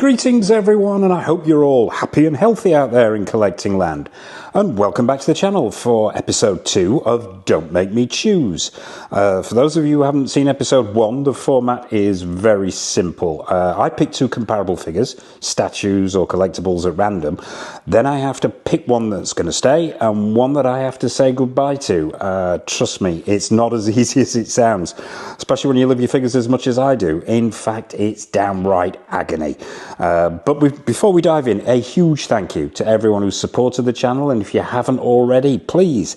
Greetings everyone, and I hope you're all happy and healthy out there in collecting land. And welcome back to the channel for episode 2 of Don't Make Me Choose. For those of you who haven't seen episode 1, the format is very simple. I pick 2 comparable figures, statues or collectibles at random. Then I have to pick one that's going to stay and one that I have to say goodbye to. Trust me, it's not as easy as it sounds, especially when you love your figures as much as I do. In fact, it's downright agony. Before we dive in, a huge thank you to everyone who's supported the channel, and if you haven't already, please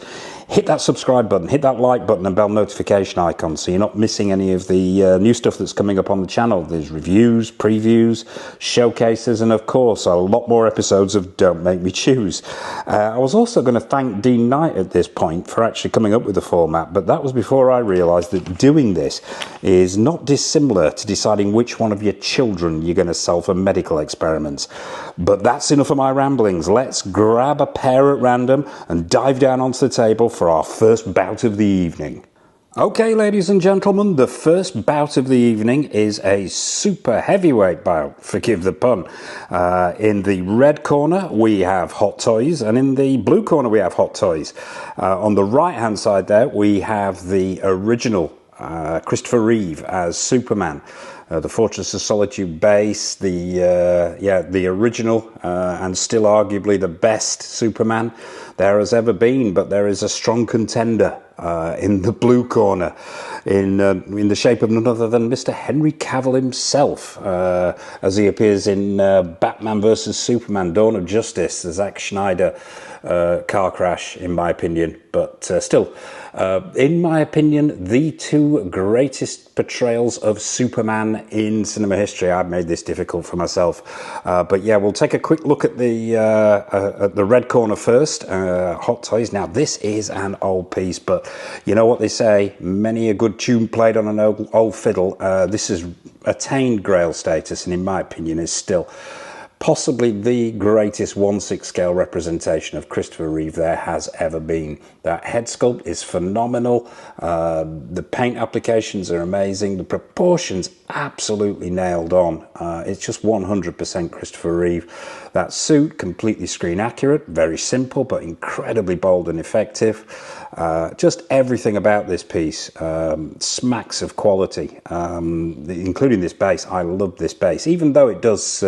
hit that subscribe button, hit that like button and bell notification icon so you're not missing any of the new stuff that's coming up on the channel. There's reviews, previews, showcases, and of course a lot more episodes of Don't Make Me Choose. I was also going to thank Dean Knight at this point for actually coming up with the format, but that was before I realised that doing this is not dissimilar to deciding which one of your children you're going to sell for medical experiments. But that's enough of my ramblings. Let's grab a pair at random and dive down onto the table for our first bout of the evening. Okay, ladies and gentlemen, the first bout of the evening is a super heavyweight bout, forgive the pun. In the red corner we have Hot Toys, and in the blue corner we have Hot Toys. On the right hand side there we have the original Christopher Reeve as Superman. The Fortress of Solitude base, the original and still arguably the best Superman there has ever been, but there is a strong contender in the blue corner in the shape of none other than Mr. Henry Cavill himself, as he appears in Batman vs Superman: Dawn of Justice, the Zack Snyder car crash, in my opinion. But still, in my opinion, the 2 greatest portrayals of Superman in cinema history. I've made this difficult for myself, but yeah, we'll take a quick look at the red corner first. Hot Toys. Now this is an old piece, but you know what they say, many a good tune played on an old fiddle. This has attained grail status, and in my opinion is still possibly the greatest 1/6 scale representation of Christopher Reeve there has ever been. That head sculpt is phenomenal. The paint applications are amazing. The proportions absolutely nailed on. It's just 100% Christopher Reeve. That suit, completely screen accurate, very simple but incredibly bold and effective. Just everything about this piece smacks of quality, including this base. I love this base, even though it does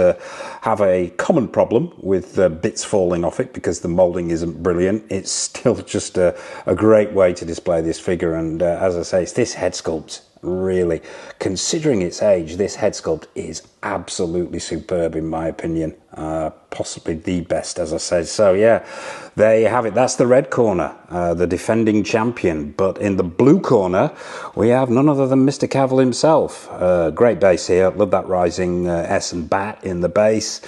have a common problem with bits falling off it because the moulding isn't brilliant. It's still just a great way to display this figure, and as I say, it's this head sculpt. Really, considering its age, this head sculpt is absolutely superb in my opinion. Possibly the best, as I said. So yeah, there you have it. That's the red corner, the defending champion. But in the blue corner we have none other than Mr. Cavill himself. Great base here. Love that rising S and bat in the base.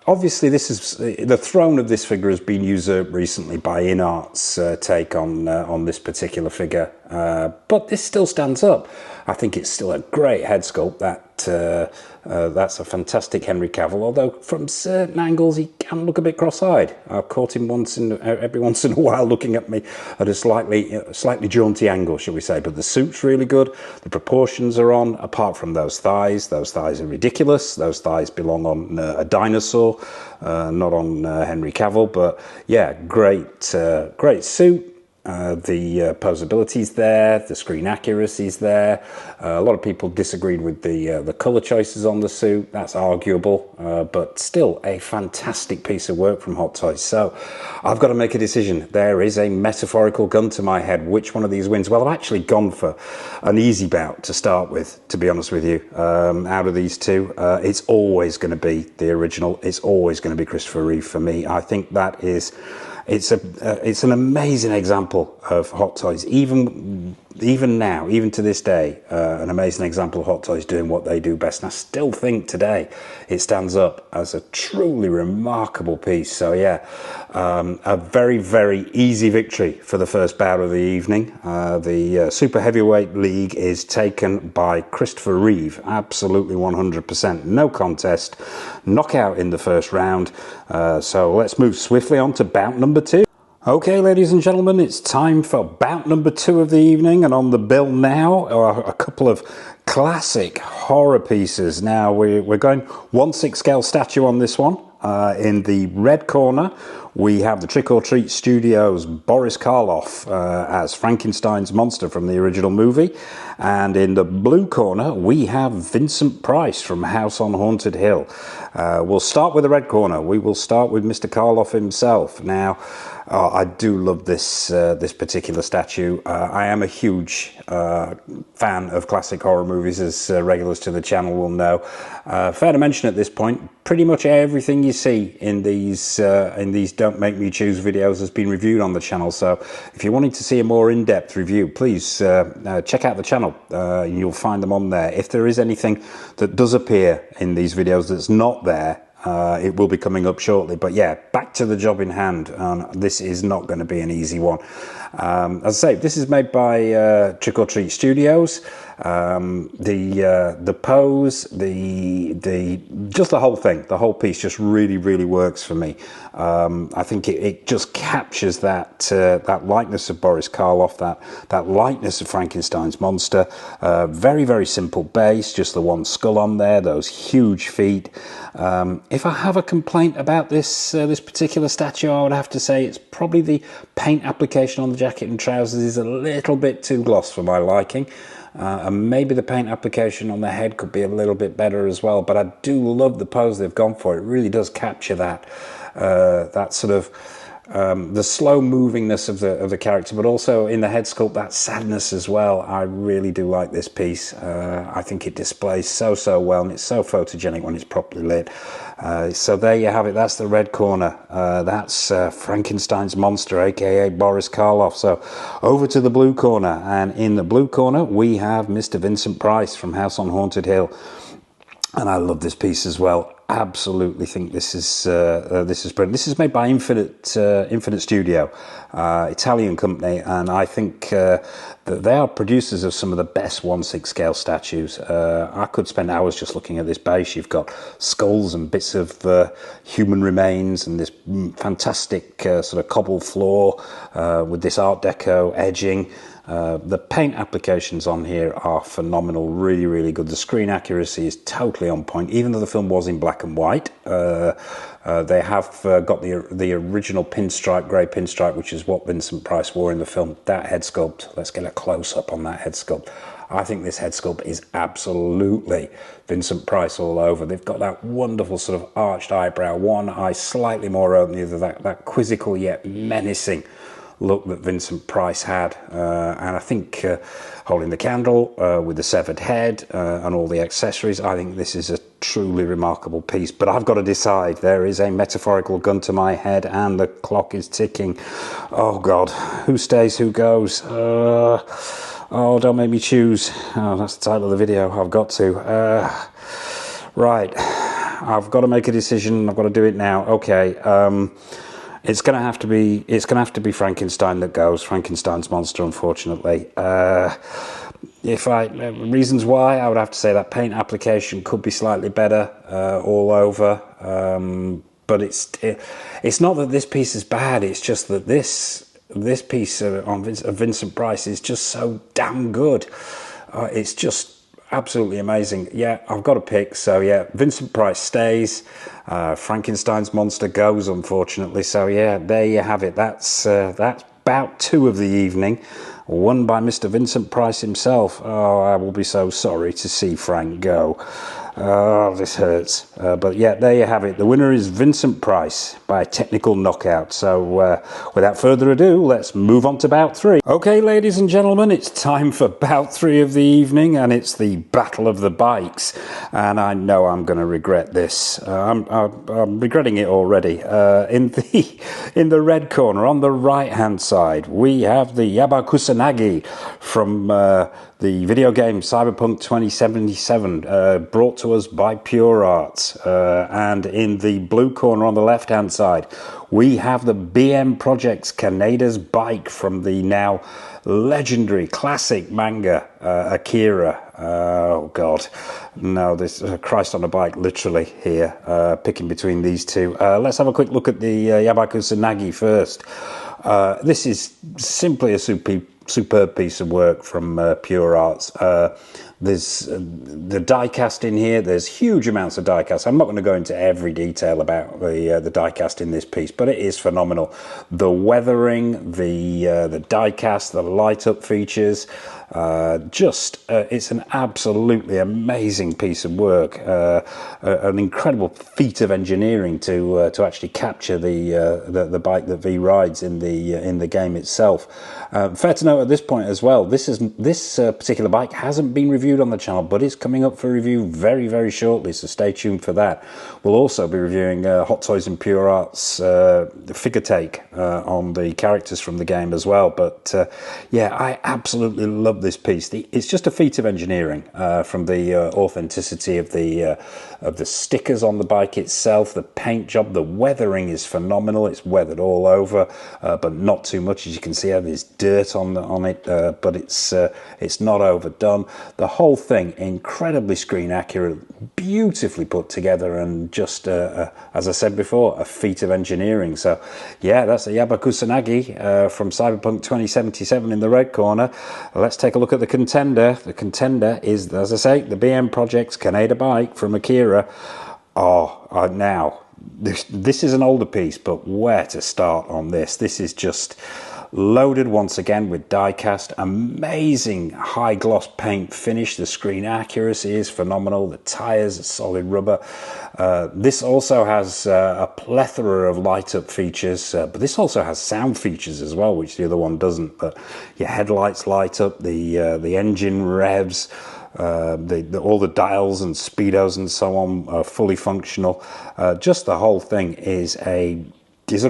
Obviously, this is the throne of this figure has been usurped recently by InArt's take on this particular figure, but this still stands up. I think it's still a great head sculpt. That's a fantastic Henry Cavill, although from certain angles he can look a bit cross-eyed. I've caught him every once in a while looking at me at a slightly jaunty angle, shall we say. But the suit's really good. The proportions are on. Apart from those thighs are ridiculous. Those thighs belong on a dinosaur, not on Henry Cavill. But yeah, great suit. The posability's there, the screen accuracy's there. A lot of people disagreed with the colour choices on the suit. That's arguable, but still a fantastic piece of work from Hot Toys. So I've got to make a decision. There is a metaphorical gun to my head. Which one of these wins? Well, I've actually gone for an easy bout to start with, to be honest with you. Out of these 2, it's always going to be the original. It's always going to be Christopher Reeve for me. I think that is... It's an amazing example of Hot Toys, even now, even to this day, an amazing example of Hot Toys doing what they do best. And I still think today it stands up as a truly remarkable piece. So yeah, a very, very easy victory for the first bout of the evening. The Super Heavyweight League is taken by Christopher Reeve, absolutely 100%, no contest, knockout in the first round. So let's move swiftly on to bout number 2. Okay, ladies and gentlemen, it's time for bout number 2 of the evening, and on the bill now are a couple of classic horror pieces. Now we're going 1/6 scale statue on this one. In the red corner, we have the Trick or Treat Studios Boris Karloff as Frankenstein's monster from the original movie. And in the blue corner, we have Vincent Price from House on Haunted Hill. We'll start with the red corner. We will start with Mr. Karloff himself. Now, I do love this particular statue. I am a huge fan of classic horror movies, as regulars to the channel will know. Fair to mention at this point, pretty much everything you see in these Don't Make Me Choose videos has been reviewed on the channel. So if you're wanting to see a more in-depth review, please check out the channel. You'll find them on there. If there is anything that does appear in these videos that's not there, it will be coming up shortly. But yeah, back to the job in hand. This is not going to be an easy one. As I say, this is made by Trick or Treat Studios. The pose, just the whole thing, the whole piece just really works for me. I think it just captures that likeness of Boris Karloff, that likeness of Frankenstein's monster. Very simple base, just the one skull on there, those huge feet. If I have a complaint about this particular statue, I would have to say it's probably the paint application on the jacket and trousers is a little bit too gloss for my liking. And maybe the paint application on the head could be a little bit better as well. But I do love the pose they've gone for. It really does capture that sort of the slow movingness of the character, but also in the head sculpt, that sadness as well. I really do like this piece. I think it displays so well, and it's so photogenic when it's properly lit. So there you have it. That's the red corner. That's Frankenstein's monster, aka Boris Karloff. So over to the blue corner, and in the blue corner we have Mr. Vincent Price from House on Haunted Hill. And I love this piece as well. Absolutely think this is brilliant. This is made by Infinite Studio, Italian company, and I think that they are producers of some of the best 1/6 scale statues. I could spend hours just looking at this base. You've got skulls and bits of human remains, and this fantastic sort of cobble floor with this Art Deco edging. The paint applications on here are phenomenal, really good. The screen accuracy is totally on point, even though the film was in black and white. They have got the original pinstripe, grey pinstripe, which is what Vincent Price wore in the film. That head sculpt, let's get a close-up on that head sculpt. I think this head sculpt is absolutely Vincent Price all over. They've got that wonderful sort of arched eyebrow, one eye slightly more open, the other that quizzical yet menacing look that Vincent Price had, and I think holding the candle with the severed head and all the accessories, I think this is a truly remarkable piece. But I've got to decide. There is a metaphorical gun to my head and the clock is ticking. Oh God, who stays, who goes? Oh, don't make me choose. Oh, that's the title of the video. I've got to. Right, I've got to make a decision. I've got to do it now. Okay. It's gonna have to be Frankenstein that goes. Frankenstein's monster, unfortunately. Reasons why, I would have to say that paint application could be slightly better all over. But it's not that this piece is bad. It's just that this piece of Vincent Price is just so damn good. It's just absolutely amazing. Yeah, I've got to pick. So yeah, Vincent Price stays. Frankenstein's monster goes, unfortunately. So yeah, there you have it. That's about 2 of the evening, won by Mr. Vincent Price himself. Oh, I will be so sorry to see Frank go. Oh, this hurts. But yeah, there you have it. The winner is Vincent Price by a technical knockout. So without further ado, let's move on to bout 3. Okay, ladies and gentlemen, it's time for bout 3 of the evening, and it's the Battle of the Bikes. And I know I'm going to regret this. I'm regretting it already. In the red corner, on the right-hand side, we have the Yabakusanagi from the video game Cyberpunk 2077, brought to us by Pure Arts. And in the blue corner on the left-hand side, we have the BM Projects Kaneda's Bike from the now legendary classic manga Akira. Oh God, no, this Christ on a bike, literally here, picking between these two. Let's have a quick look at the Yabakusanagi first. This is simply a superb piece of work from Pure Arts. There's the die cast in here. There's huge amounts of die cast. I'm not going to go into every detail about the die cast in this piece, but it is phenomenal. The weathering, the die cast, the light up features, it's an absolutely amazing piece of work. An incredible feat of engineering to actually capture the bike that V rides in the game itself. Fair to note at this point as well, this particular bike hasn't been reviewed on the channel, but it's coming up for review very, very shortly, so stay tuned for that. We'll also be reviewing Hot Toys and Pure Arts figure take on the characters from the game as well. But yeah, I absolutely love this piece. It's just a feat of engineering, from the authenticity of the stickers on the bike itself, the paint job, the weathering is phenomenal. It's weathered all over, but not too much. As you can see, there's dirt on it, but it's not overdone. The whole thing incredibly screen accurate, beautifully put together, and just as I said before, a feat of engineering. So yeah, that's a Yabakusanagi from Cyberpunk 2077 in the red corner. Let's take a look at the contender. The contender is, as I say, the BM Project's Kaneda bike from Akira. Now this is an older piece, but where to start on this? This is just loaded once again with die cast, amazing high gloss paint finish. The screen accuracy is phenomenal. The tires are solid rubber. This also has a plethora of light up features, but this also has sound features as well, which the other one doesn't. But your headlights light up, the engine revs, all the dials and speedos and so on are fully functional. Just the whole thing is a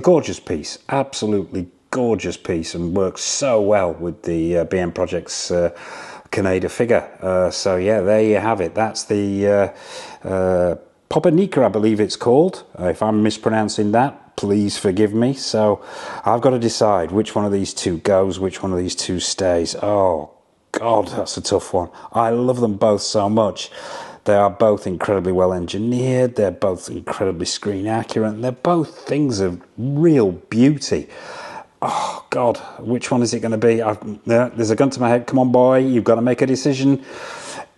gorgeous piece, absolutely gorgeous piece, and works so well with the BM Project's Kaneda figure. So yeah, there you have it. That's the Popanika, I believe it's called. If I'm mispronouncing that, please forgive me. So I've got to decide which one of these two goes, which one of these two stays. Oh God, that's a tough one. I love them both so much. They are both incredibly well engineered. They're both incredibly screen accurate. And they're both things of real beauty. Oh God, which one is it going to be? There's a gun to my head. Come on, boy, you've got to make a decision.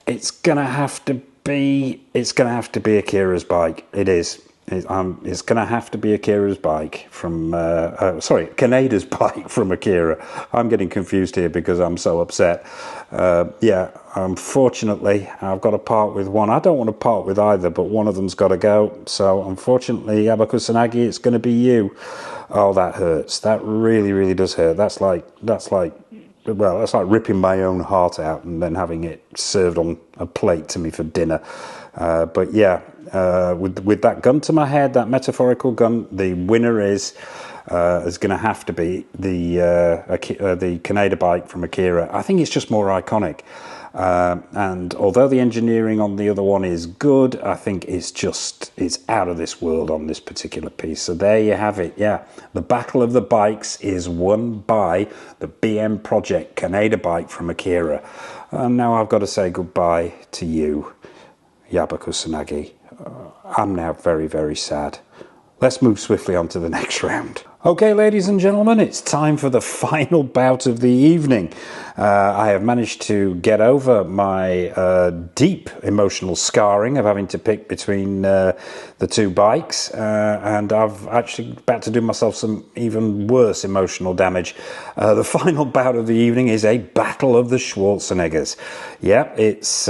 It's going to have to be Akira's bike. It is. It's going to have to be Akira's bike from, Kaneda's bike from Akira. I'm getting confused here because I'm so upset. Yeah, unfortunately, I've got to part with one. I don't want to part with either, but one of them's got to go. So unfortunately, Yabakusanagi, it's going to be you. Oh, that hurts. That really, really does hurt. That's like ripping my own heart out and then having it served on a plate to me for dinner. But yeah, with that gun to my head, that metaphorical gun, the winner is going to have to be the Kaneda bike from Akira. I think it's just more iconic. And although the engineering on the other one is good, I think it's out of this world on this particular piece. So there you have it. Yeah, the battle of the bikes is won by the BM Project Kaneda bike from Akira. And now I've got to say goodbye to you, Yabakusanagi. I'm now very, very sad. Let's move swiftly on to the next round. Okay, ladies and gentlemen, it's time for the final bout of the evening. I have managed to get over my deep emotional scarring of having to pick between the two bikes, and I've actually about to do myself some even worse emotional damage. The final bout of the evening is a battle of the Schwarzeneggers. Yeah, it's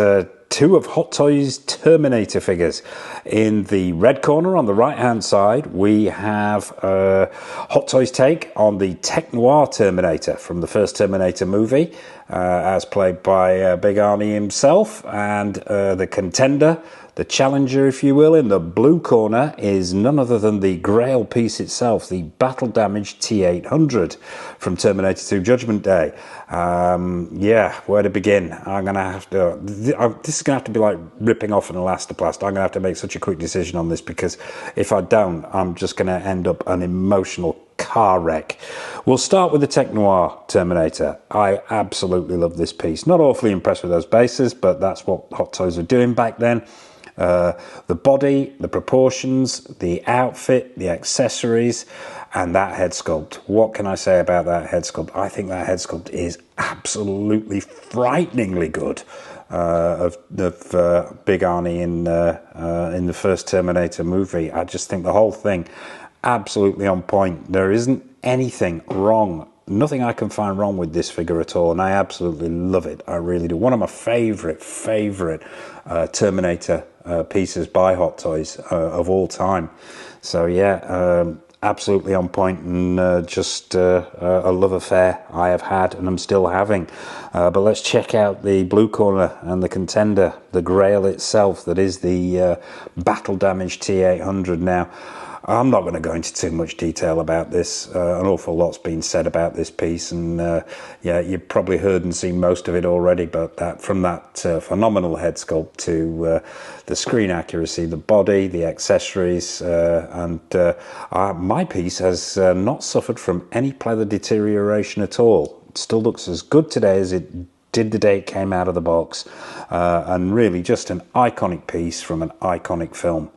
two of Hot Toys Terminator figures. In the red corner on the right hand side, we have Hot Toys take on the Tech Noir Terminator from the first Terminator movie, as played by Big Arnie himself. And the contender, the challenger, if you will, in the blue corner is none other than the Grail piece itself, the battle damaged T800 from Terminator 2 Judgment Day. Yeah, where to begin? I'm going to have to... This is going to have to be like ripping off an elastoplast. I'm going to have to make such a quick decision on this, because if I don't, I'm just going to end up an emotional car wreck. We'll start with the Tech Noir Terminator. I absolutely love this piece. Not awfully impressed with those bases, but that's what Hot Toys were doing back then. The body, the proportions, the outfit, the accessories, and that head sculpt. What can I say about that head sculpt? I think that head sculpt is absolutely frighteningly good. Of Big Arnie in the first Terminator movie. I just think the whole thing absolutely on point. There isn't anything wrong, nothing I can find wrong with this figure at all, and I absolutely love it. I really do. One of my favorite Terminator pieces by Hot Toys of all time. So yeah, absolutely on point, and just a love affair I have had and I'm still having. But let's check out the blue corner and the contender, the Grail itself, that is the battle damaged T800. Now, I'm not going to go into too much detail about this. An awful lot's been said about this piece, and yeah, you've probably heard and seen most of it already. But from that phenomenal head sculpt to the screen accuracy, the body, the accessories, and my piece has not suffered from any pleather deterioration at all. It still looks as good today as it did the day it came out of the box, and really just an iconic piece from an iconic film.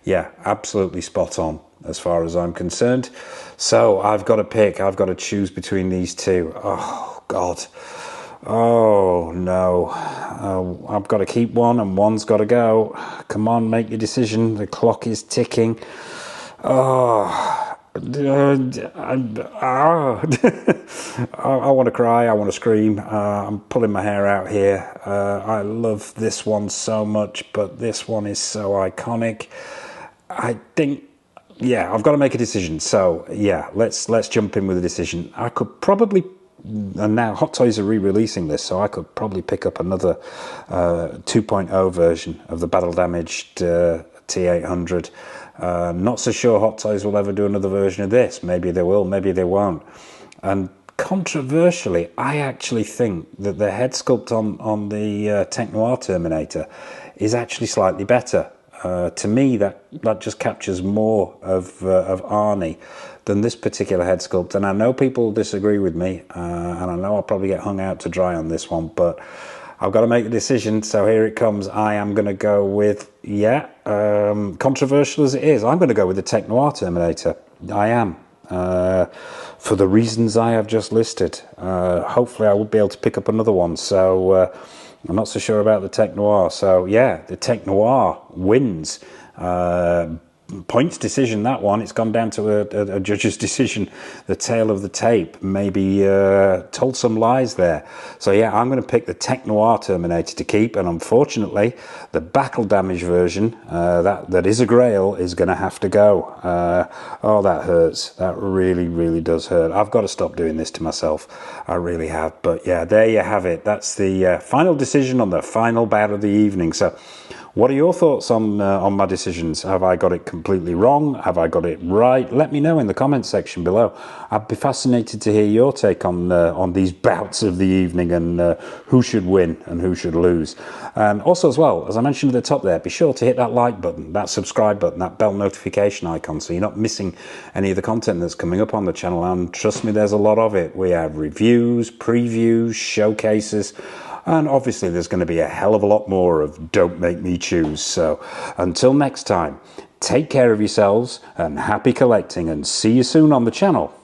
Yeah, absolutely spot on as far as I'm concerned. So I've got to pick, I've got to choose between these two. Oh God, oh no, I've got to keep one and one's got to go. Come on, make your decision, the clock is ticking. I want to cry, I want to scream. I'm pulling my hair out here. I love this one so much, but this one is so iconic. I think, yeah, I've got to make a decision. So yeah, let's jump in with a decision. I could probably, and now Hot Toys are re-releasing this, so I could probably pick up another 2.0 version of the battle damaged T800. Not so sure Hot Toys will ever do another version of this. Maybe they will, maybe they won't. And controversially, I actually think that the head sculpt on the Tech Noir Terminator is actually slightly better. To me, that just captures more of Arnie than this particular head sculpt. And I know people disagree with me, and I know I'll probably get hung out to dry on this one, but I've got to make a decision, so here it comes. I am going to go with, controversial as it is, I'm going to go with the Tech Noir Terminator. I am. For the reasons I have just listed. Hopefully I will be able to pick up another one, so I'm not so sure about the Tech Noir. So yeah, the Tech Noir wins. Points decision, that one. It's gone down to a judge's decision. The tail of the tape maybe told some lies there. So yeah, I'm going to pick the Tech Noir Terminator to keep, and unfortunately the battle damage version that is a Grail is going to have to go. Oh, that hurts. That really does hurt. I've got to stop doing this to myself. I really have. But yeah, there you have it. That's the final decision on the final bout of the evening. So what are your thoughts on my decisions? Have I got it completely wrong? Have I got it right? Let me know in the comments section below. I'd be fascinated to hear your take on these bouts of the evening, and who should win and who should lose. And also, as well, as I mentioned at the top there, be sure to hit that like button, that subscribe button, that bell notification icon, so you're not missing any of the content that's coming up on the channel. And trust me, there's a lot of it. We have reviews, previews, showcases, and obviously there's going to be a hell of a lot more of Don't Make Me Choose. So until next time, take care of yourselves and happy collecting, and see you soon on the channel.